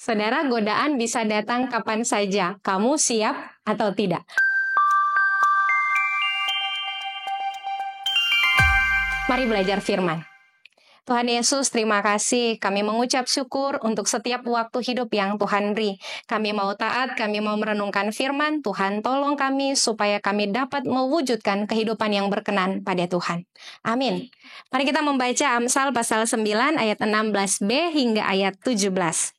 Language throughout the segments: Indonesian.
Saudara, godaan bisa datang kapan saja. Kamu siap atau tidak? Mari belajar firman. Tuhan Yesus, terima kasih. Kami mengucap syukur untuk setiap waktu hidup yang Tuhan beri. Kami mau taat, kami mau merenungkan firman. Tuhan, tolong kami supaya kami dapat mewujudkan kehidupan yang berkenan pada Tuhan. Amin. Mari kita membaca Amsal pasal 9 ayat 16b hingga ayat 17.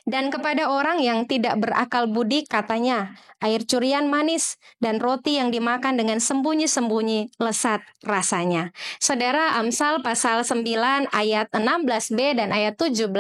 Dan kepada orang yang tidak berakal budi katanya, air curian manis dan roti yang dimakan dengan sembunyi-sembunyi lesat rasanya. Saudara, Amsal pasal 9 ayat 16b dan ayat 17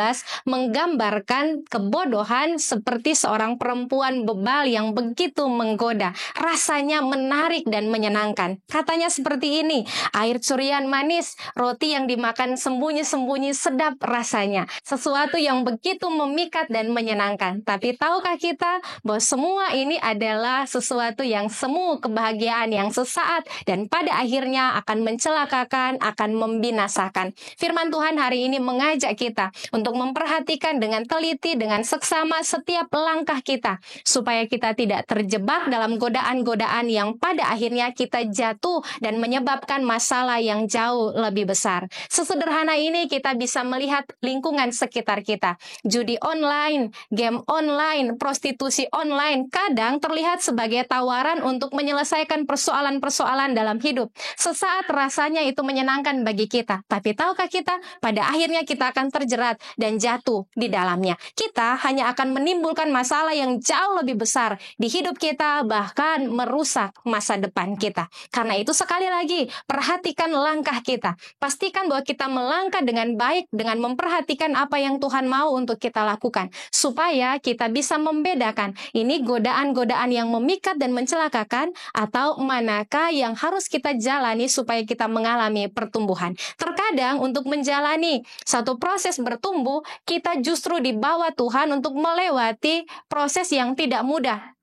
menggambarkan kebodohan seperti seorang perempuan bebal yang begitu menggoda. Rasanya menarik dan menyenangkan. Katanya seperti ini, air curian manis, roti yang dimakan sembunyi-sembunyi sedap rasanya. Sesuatu yang begitu memikat dan menyenangkan. Tapi tahukah kita bahwa semua ini adalah sesuatu yang semu kebahagiaan yang sesaat dan pada akhirnya akan mencelakakan, akan membinasakan. Firman Tuhan hari ini mengajak kita untuk memperhatikan dengan teliti, dengan seksama setiap langkah kita, supaya kita tidak terjebak dalam godaan-godaan yang pada akhirnya kita jatuh dan menyebabkan masalah yang jauh lebih besar. Sesederhana ini kita bisa melihat lingkungan sekitar kita. Judi online, game online, prostitusi online kadang terlihat sebagai tawaran untuk menyelesaikan persoalan-persoalan dalam hidup. Sesaat rasanya itu menyenangkan bagi kita, tapi tahukah kita pada akhirnya kita akan terjerat dan jatuh di dalamnya. Kita hanya akan menimbulkan masalah yang jauh lebih besar di hidup kita, bahkan merusak masa depan kita. Karena itu sekali lagi, perhatikan langkah kita. Pastikan bahwa kita melangkah dengan baik, dengan memperhatikan apa yang Tuhan mau untuk kita lakukan, supaya kita bisa membedakan ini godaan-godaan yang memikat dan mencelakakan atau manakah yang harus kita jalani supaya kita mengalami pertumbuhan. Terkadang untuk menjalani satu proses bertumbuh, kita justru dibawa Tuhan untuk melewati proses yang tidak mudah.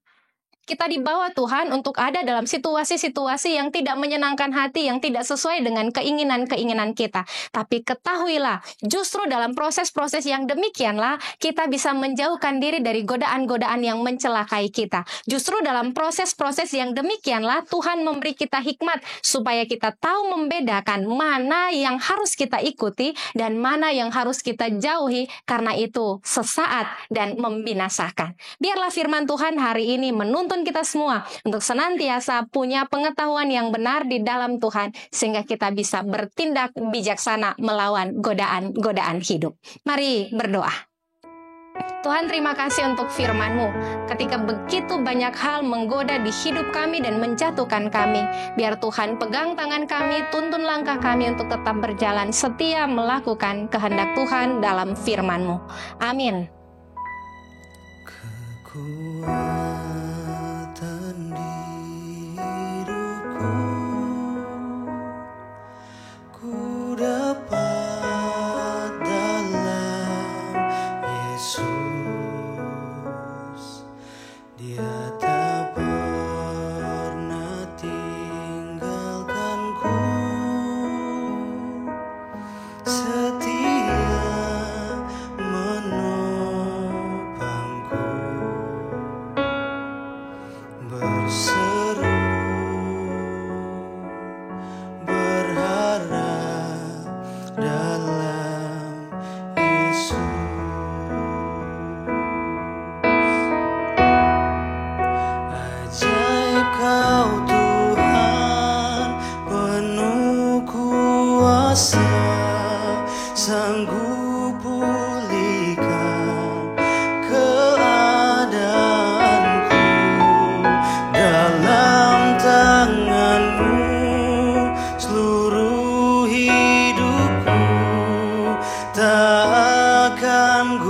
Kita dibawa Tuhan untuk ada dalam situasi-situasi yang tidak menyenangkan hati, yang tidak sesuai dengan keinginan-keinginan kita. Tapi ketahuilah, justru dalam proses-proses yang demikianlah, kita bisa menjauhkan diri dari godaan-godaan yang mencelakai kita. Justru dalam proses-proses yang demikianlah, Tuhan memberi kita hikmat, supaya kita tahu membedakan mana yang harus kita ikuti, dan mana yang harus kita jauhi, karena itu sesaat dan membinasakan. Biarlah firman Tuhan hari ini menuntun kita semua untuk senantiasa punya pengetahuan yang benar di dalam Tuhan, sehingga kita bisa bertindak bijaksana melawan godaan-godaan hidup. Mari berdoa. Tuhan, terima kasih untuk firman-Mu. Ketika begitu banyak hal menggoda di hidup kami dan menjatuhkan kami, biar Tuhan pegang tangan kami, tuntun langkah kami untuk tetap berjalan setia melakukan kehendak Tuhan dalam firman-Mu. Amin. Sanggup pulihkan keadaanku, dalam tangan-Mu seluruh hidupku tak akan